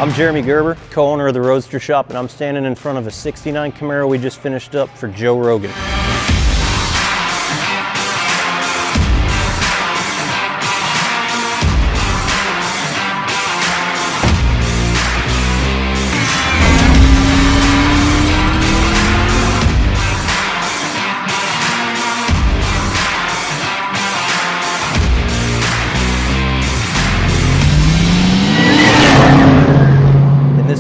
I'm Jeremy Gerber, co-owner of the Roadster Shop, and I'm standing in front of a '69 Camaro we just finished up for Joe Rogan.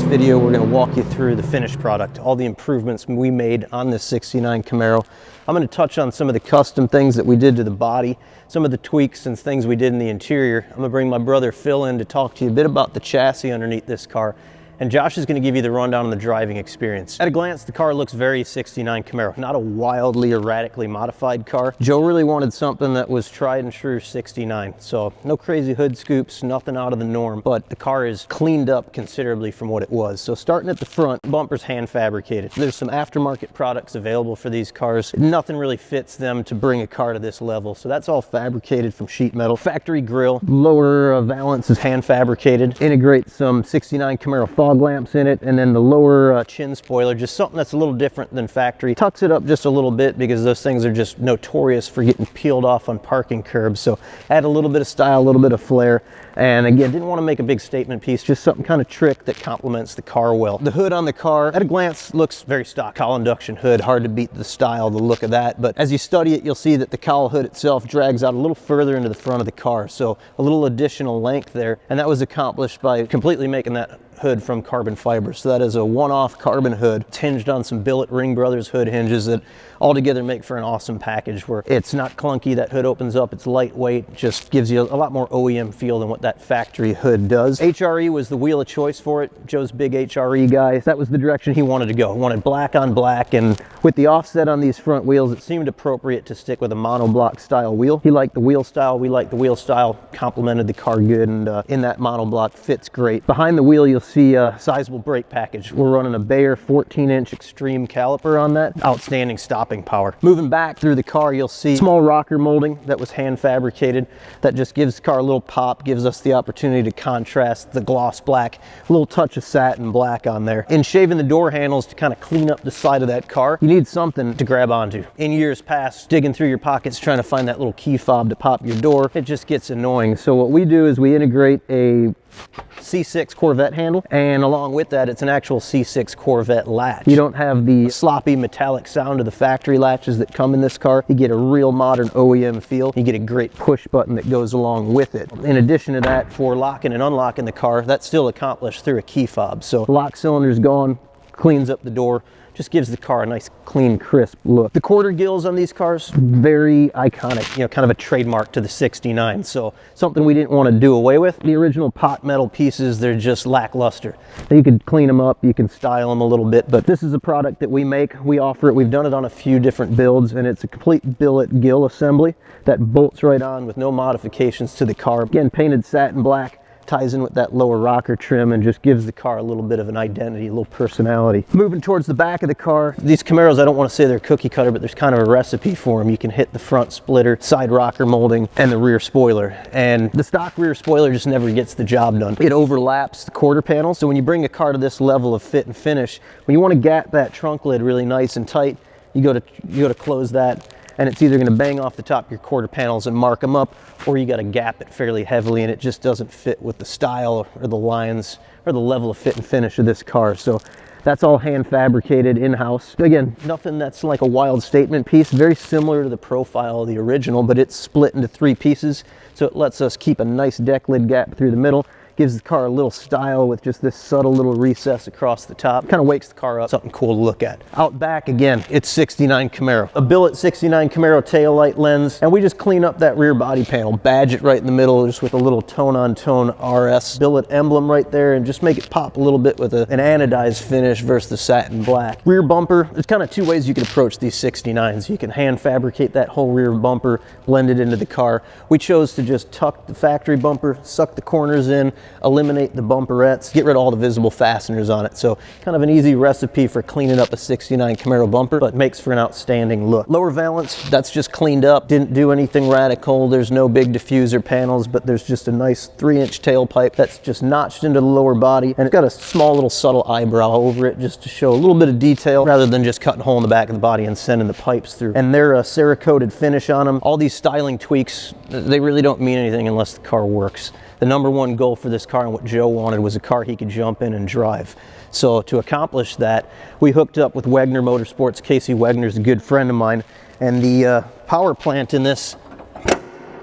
Video, we're going to walk you through the finished product, all the improvements we made on this '69 Camaro. I'm going to touch on some of the custom things that we did to the body, some of the tweaks and things we did in the interior. I'm going to bring my brother Phil in to talk to you a bit about the chassis underneath this car. And Josh is going to give you the rundown on the driving experience. At a glance, the car looks very '69 Camaro, not a wildly or radically modified car. Joe really wanted something that was tried and true '69. So no crazy hood scoops, nothing out of the norm, but the car is cleaned up considerably from what it was. So starting at the front, bumper's hand fabricated. There's some aftermarket products available for these cars. Nothing really fits them to bring a car to this level. So that's all fabricated from sheet metal. Factory grille, lower valance is hand fabricated. Integrate some '69 Camaro fog lamps in it, and then the lower chin spoiler, just something that's a little different than factory. Tucks it up just a little bit because those things are just notorious for getting peeled off on parking curbs. So add a little bit of style, a little bit of flair, and again, didn't want to make a big statement piece, just something kind of trick that complements the car well. The hood on the car, at a glance, looks very stock. Cowl induction hood, hard to beat the style, the look of that, but as you study it, you'll see that the cowl hood itself drags out a little further into the front of the car, so a little additional length there, and that was accomplished by completely making that hood from carbon fiber. So that is a one-off carbon hood. It's hinged on some billet Ring Brothers hood hinges that all together make for an awesome package where it's not clunky. That hood opens up, it's lightweight, just gives you a lot more OEM feel than what that factory hood does. HRE was the wheel of choice for it. Joe's big HRE guy. That was the direction he wanted to go. He wanted black on black, and with the offset on these front wheels, it seemed appropriate to stick with a monoblock style wheel. He liked the wheel style, we liked the wheel style, complemented the car good, and in that monoblock fits great. Behind the wheel, you'll see a sizable brake package. We're running a Baer 14-inch extreme caliper on that. Outstanding stopping power. Moving back through the car, you'll see small rocker molding that was hand fabricated. That just gives the car a little pop, gives us the opportunity to contrast the gloss black, a little touch of satin black on there. In shaving the door handles to kind of clean up the side of that car, you need something to grab onto. In years past, digging through your pockets trying to find that little key fob to pop your door, it just gets annoying. So what we do is we integrate a C6 Corvette handle, and along with that, it's an actual C6 Corvette latch. You don't have the sloppy metallic sound of the factory latches that come in this car. You get a real modern OEM feel. You get a great push button that goes along with it. In addition to that, for locking and unlocking the car, that's still accomplished through a key fob. So lock cylinder's gone, cleans up the door, just gives the car a nice, clean, crisp look. The quarter gills on these cars, very iconic, you know, kind of a trademark to the '69. So something we didn't want to do away with. The original pot metal pieces, they're just lackluster. You can clean them up, you can style them a little bit, but this is a product that we make, we offer it. We've done it on a few different builds, and it's a complete billet gill assembly that bolts right on with no modifications to the car. Again, painted satin black. Ties in with that lower rocker trim and just gives the car a little bit of an identity, a little personality. Moving towards the back of the car, these Camaros, I don't want to say they're cookie cutter, but there's kind of a recipe for them. You can hit the front splitter, side rocker molding, and the rear spoiler. And the stock rear spoiler just never gets the job done. It overlaps the quarter panel. So when you bring a car to this level of fit and finish, when you want to gap that trunk lid really nice and tight, you go to close that, and it's either going to bang off the top of your quarter panels and mark them up, or you got to gap it fairly heavily, and it just doesn't fit with the style or the lines or the level of fit and finish of this car. So that's all hand fabricated in-house. Again, nothing that's like a wild statement piece, very similar to the profile of the original, but it's split into 3 pieces, so it lets us keep a nice deck lid gap through the middle. Gives the car a little style with just this subtle little recess across the top. Kind of wakes the car up, something cool to look at. Out back, again, it's '69 Camaro. A billet '69 Camaro taillight lens, and we just clean up that rear body panel, badge it right in the middle just with a little tone-on-tone RS billet emblem right there, and just make it pop a little bit with an anodized finish versus the satin black. Rear bumper, there's kind of 2 ways you can approach these '69s. You can hand fabricate that whole rear bumper, blend it into the car. We chose to just tuck the factory bumper, suck the corners in, eliminate the bumperettes, get rid of all the visible fasteners on it. So kind of an easy recipe for cleaning up a 69 Camaro bumper, but makes for an outstanding look. Lower valance, that's just cleaned up, didn't do anything radical. There's no big diffuser panels, but there's just a nice 3-inch tailpipe that's just notched into the lower body, and it's got a small little subtle eyebrow over it just to show a little bit of detail rather than just cutting a hole in the back of the body and sending the pipes through. And they're a Cerakoted finish on them. All these styling tweaks, they really don't mean anything unless the car works. The #1 goal for this car and what Joe wanted was a car he could jump in and drive. So to accomplish that, we hooked up with Wegner Motorsports. Casey Wegner's a good friend of mine, and the power plant in this,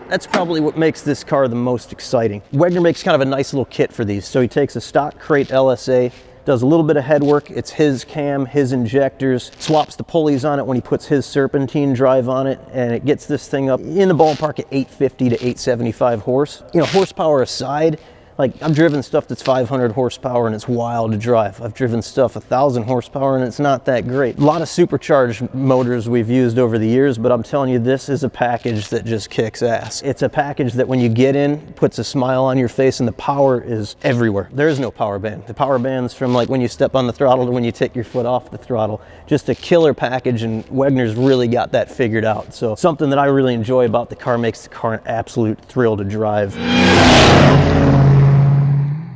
that's probably what makes this car the most exciting. Wegner makes kind of a nice little kit for these. So he takes a stock crate LSA, does a little bit of head work. It's his cam, his injectors, swaps the pulleys on it when he puts his serpentine drive on it, and it gets this thing up in the ballpark at 850 to 875 horse. You know, horsepower aside, like, I've driven stuff that's 500 horsepower and it's wild to drive. I've driven stuff 1,000 horsepower and it's not that great. A lot of supercharged motors we've used over the years, but I'm telling you, this is a package that just kicks ass. It's a package that when you get in, puts a smile on your face, and the power is everywhere. There is no power band. The power band's from like when you step on the throttle to when you take your foot off the throttle. Just a killer package, and Wegner's really got that figured out. So something that I really enjoy about the car, makes the car an absolute thrill to drive.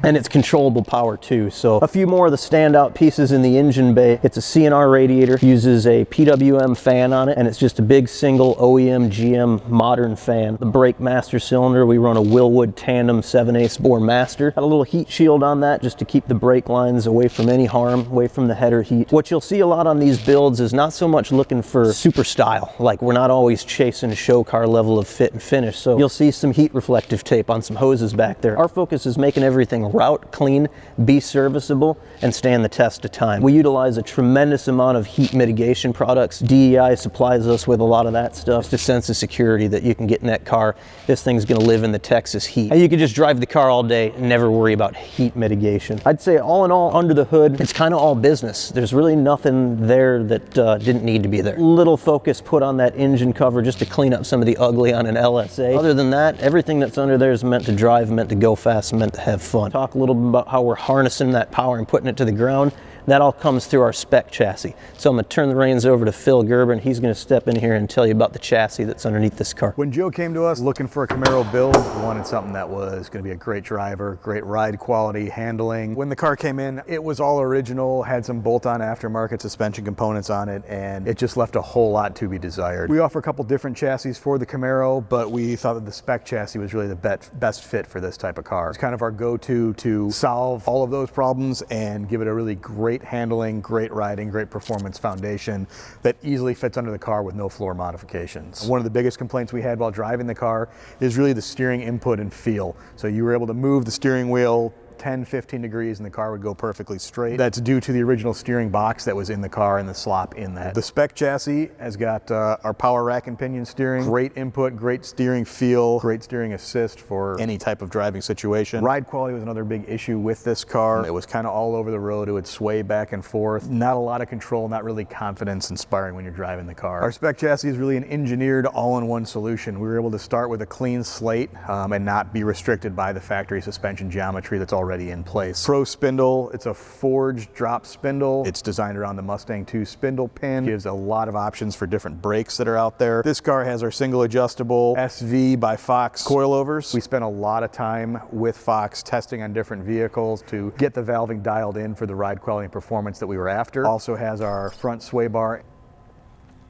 And it's controllable power too. So a few more of the standout pieces in the engine bay. It's a CNR radiator, uses a PWM fan on it, and it's just a big single OEM GM modern fan. The brake master cylinder, we run a Willwood tandem 7/8 bore master. Got a little heat shield on that just to keep the brake lines away from any harm, away from the header heat. What you'll see a lot on these builds is not so much looking for super style. Like, we're not always chasing show car level of fit and finish. So you'll see some heat reflective tape on some hoses back there. Our focus is making everything route clean, be serviceable, and stand the test of time. We utilize a tremendous amount of heat mitigation products. DEI supplies us with a lot of that stuff. It's a sense of security that you can get in that car. This thing's gonna live in the Texas heat. And you can just drive the car all day and never worry about heat mitigation. I'd say all in all, under the hood, it's kind of all business. There's really nothing there that didn't need to be there. Little focus put on that engine cover just to clean up some of the ugly on an LSA. Other than that, everything that's under there is meant to drive, meant to go fast, meant to have fun. Talk a little about how we're harnessing that power and putting it to the ground. That all comes through our SPEC chassis. So I'm gonna turn the reins over to Phil Gerber, and he's gonna step in here and tell you about the chassis that's underneath this car. When Joe came to us looking for a Camaro build, we wanted something that was gonna be a great driver, great ride quality, handling. When the car came in, it was all original, had some bolt-on aftermarket suspension components on it, and it just left a whole lot to be desired. We offer a couple different chassis for the Camaro, but we thought that the SPEC chassis was really the best fit for this type of car. It's kind of our go-to to solve all of those problems and give it a really great handling, great riding, great performance foundation that easily fits under the car with no floor modifications. One of the biggest complaints we had while driving the car is really the steering input and feel. So you were able to move the steering wheel 10, 15 degrees and the car would go perfectly straight. That's due to the original steering box that was in the car and the slop in that. The SPEC chassis has got our power rack and pinion steering, great input, great steering feel, great steering assist for any type of driving situation. Ride quality was another big issue with this car. It was kind of all over the road. It would sway back and forth. Not a lot of control, not really confidence inspiring when you're driving the car. Our SPEC chassis is really an engineered all-in-one solution. We were able to start with a clean slate and not be restricted by the factory suspension geometry that's already in place. Pro spindle, it's a forged drop spindle. It's designed around the Mustang 2 spindle pin. Gives a lot of options for different brakes that are out there. This car has our single adjustable SV by Fox coilovers. We spent a lot of time with Fox testing on different vehicles to get the valving dialed in for the ride quality and performance that we were after. Also has our front sway bar.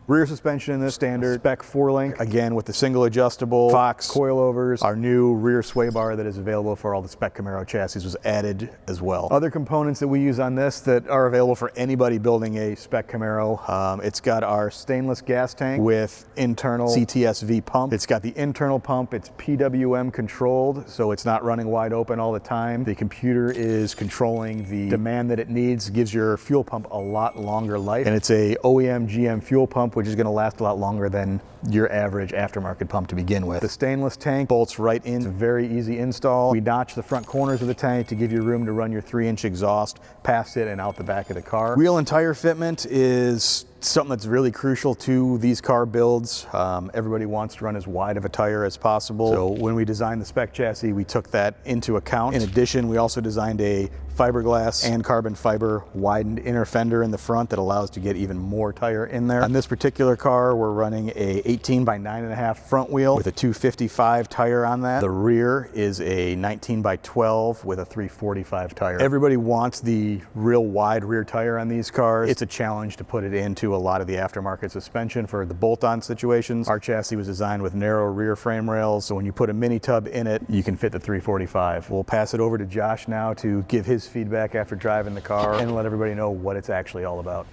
Rear suspension in this standard SPEC 4-link, again with the single adjustable Fox coilovers. Our new rear sway bar that is available for all the SPEC Camaro chassis was added as well. Other components that we use on this that are available for anybody building a SPEC Camaro, it's got our stainless gas tank with internal CTSV pump. It's got the internal pump, it's PWM controlled, so it's not running wide open all the time. The computer is controlling the demand that it needs, gives your fuel pump a lot longer life, and it's a OEM GM fuel pump, which is going to last a lot longer than your average aftermarket pump to begin with. The stainless tank bolts right in. It's a very easy install. We notch the front corners of the tank to give you room to run your 3-inch exhaust past it and out the back of the car. Wheel and tire fitment is something that's really crucial to these car builds. Everybody wants to run as wide of a tire as possible. So when we designed the spec chassis, we took that into account. In addition, we also designed a fiberglass and carbon fiber widened inner fender in the front that allows to get even more tire in there. On this particular car, we're running a 18 by 9.5 front wheel with a 255 tire on that. The rear is a 19 by 12 with a 345 tire. Everybody wants the real wide rear tire on these cars. It's a challenge to put it into a lot of the aftermarket suspension for the bolt-on situations. Our chassis was designed with narrow rear frame rails, so when you put a mini tub in it, you can fit the 345. We'll pass it over to Josh now to give his feedback after driving the car and let everybody know what it's actually all about.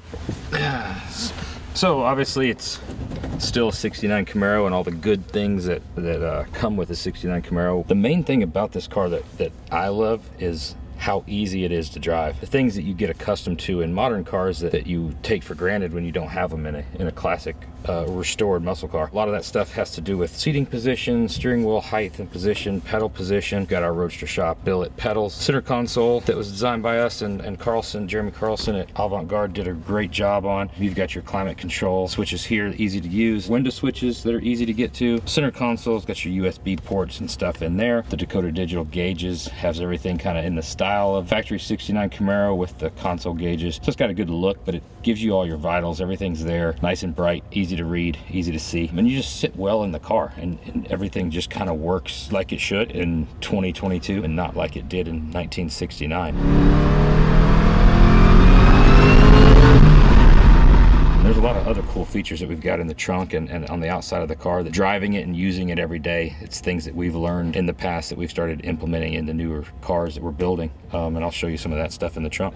So obviously it's still a 69 Camaro and all the good things that come with a 69 Camaro. The main thing about this car that I love is how easy it is to drive. The things that you get accustomed to in modern cars that you take for granted when you don't have them in a classic restored muscle car. A lot of that stuff has to do with seating position, steering wheel height and position, pedal position. Got our Roadster Shop billet pedals, center console that was designed by us and Carlson, Jeremy Carlson at Avant-Garde did a great job on. You've got your climate control switches here, easy to use. Window switches that are easy to get to. Center console's got your USB ports and stuff in there. The Dakota digital gauges has everything kind of in the style of factory 69 Camaro with the console gauges. So it's got a good look, but it gives you all your vitals. Everything's there, nice and bright, easy to read, easy to see. And you just sit well in the car and everything just kind of works like it should in 2022 and not like it did in 1969. There's a lot of other cool features that we've got in the trunk and on the outside of the car that driving it and using it every day, it's things that we've learned in the past that we've started implementing in the newer cars that we're building. And I'll show you some of that stuff in the trunk.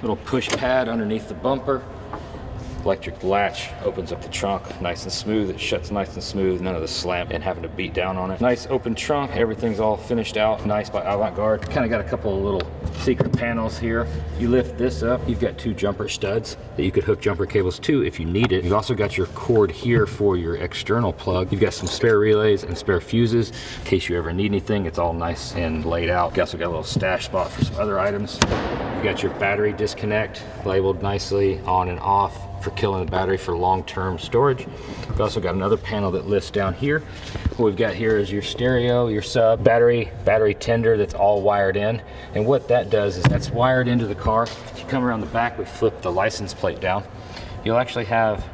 Little push pad underneath the bumper. Electric latch opens up the trunk nice and smooth. It shuts nice and smooth, none of the slam and having to beat down on it. Nice open trunk, everything's all finished out nice by Avant-Garde. Kind of got a couple of little secret panels here. You lift this up, you've got two jumper studs that you could hook jumper cables to if you need it. You've also got your cord here for your external plug. You've got some spare relays and spare fuses in case you ever need anything. It's all nice and laid out. You also got a little stash spot for some other items. You've got your battery disconnect labeled nicely on and off for killing the battery for long-term storage. We've also got another panel that lifts down here. What we've got here is your stereo, your sub, battery tender that's all wired in. And what that does is that's wired into the car. If you come around the back, we flip the license plate down. You'll actually have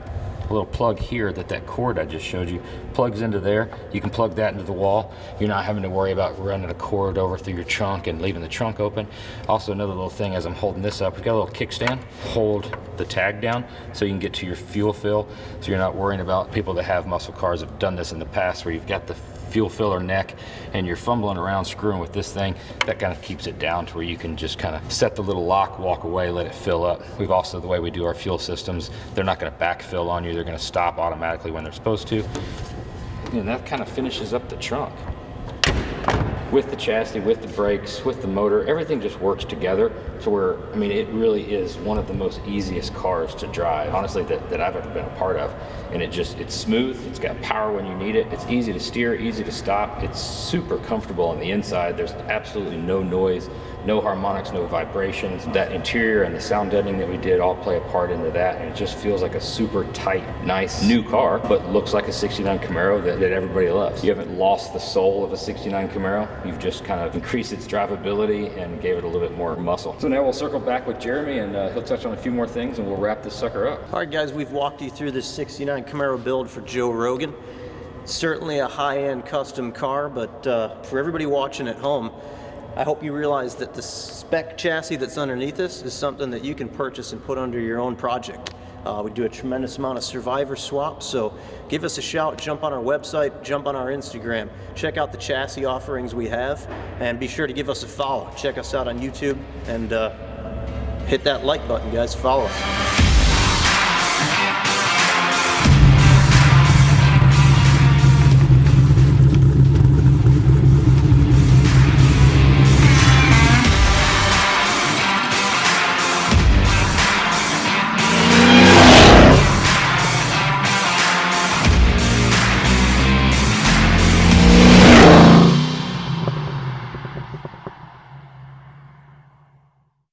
a little plug here that cord I just showed you plugs into there. You can plug that into the wall. You're not having to worry about running a cord over through your trunk and leaving the trunk open. Also, another little thing as I'm holding this up, we've got a little kickstand. Hold the tag down so you can get to your fuel fill, so you're not worrying about people that have muscle cars have done this in the past where you've got the fuel filler neck and you're fumbling around screwing with this thing. That kind of keeps it down to where you can just kind of set the little lock, walk away, let it fill up. We've also, the way we do our fuel systems, they're not going to backfill on you. They're going to stop automatically when they're supposed to. And that kind of finishes up the trunk. With the chassis, with the brakes, with the motor, everything just works together to where, I mean, it really is one of the most easiest cars to drive, honestly, that I've ever been a part of. And it's smooth, it's got power when you need it, it's easy to steer, easy to stop, it's super comfortable on the inside. There's absolutely no noise, no harmonics, no vibrations. That interior and the sound deadening that we did all play a part into that, and it just feels like a super tight, nice new car, but looks like a 69 Camaro that everybody loves. You haven't lost the soul of a 69 Camaro, you've just kind of increased its drivability and gave it a little bit more muscle. So now we'll circle back with Jeremy and he'll touch on a few more things and we'll wrap this sucker up. All right, guys, we've walked you through this 69 Camaro build for Joe Rogan. Certainly a high-end custom car, but for everybody watching at home, I hope you realize that the spec chassis that's underneath this is something that you can purchase and put under your own project. We do a tremendous amount of survivor swaps, so give us a shout, jump on our website, jump on our Instagram, check out the chassis offerings we have, and be sure to give us a follow. Check us out on YouTube and hit that like button, guys. Follow us.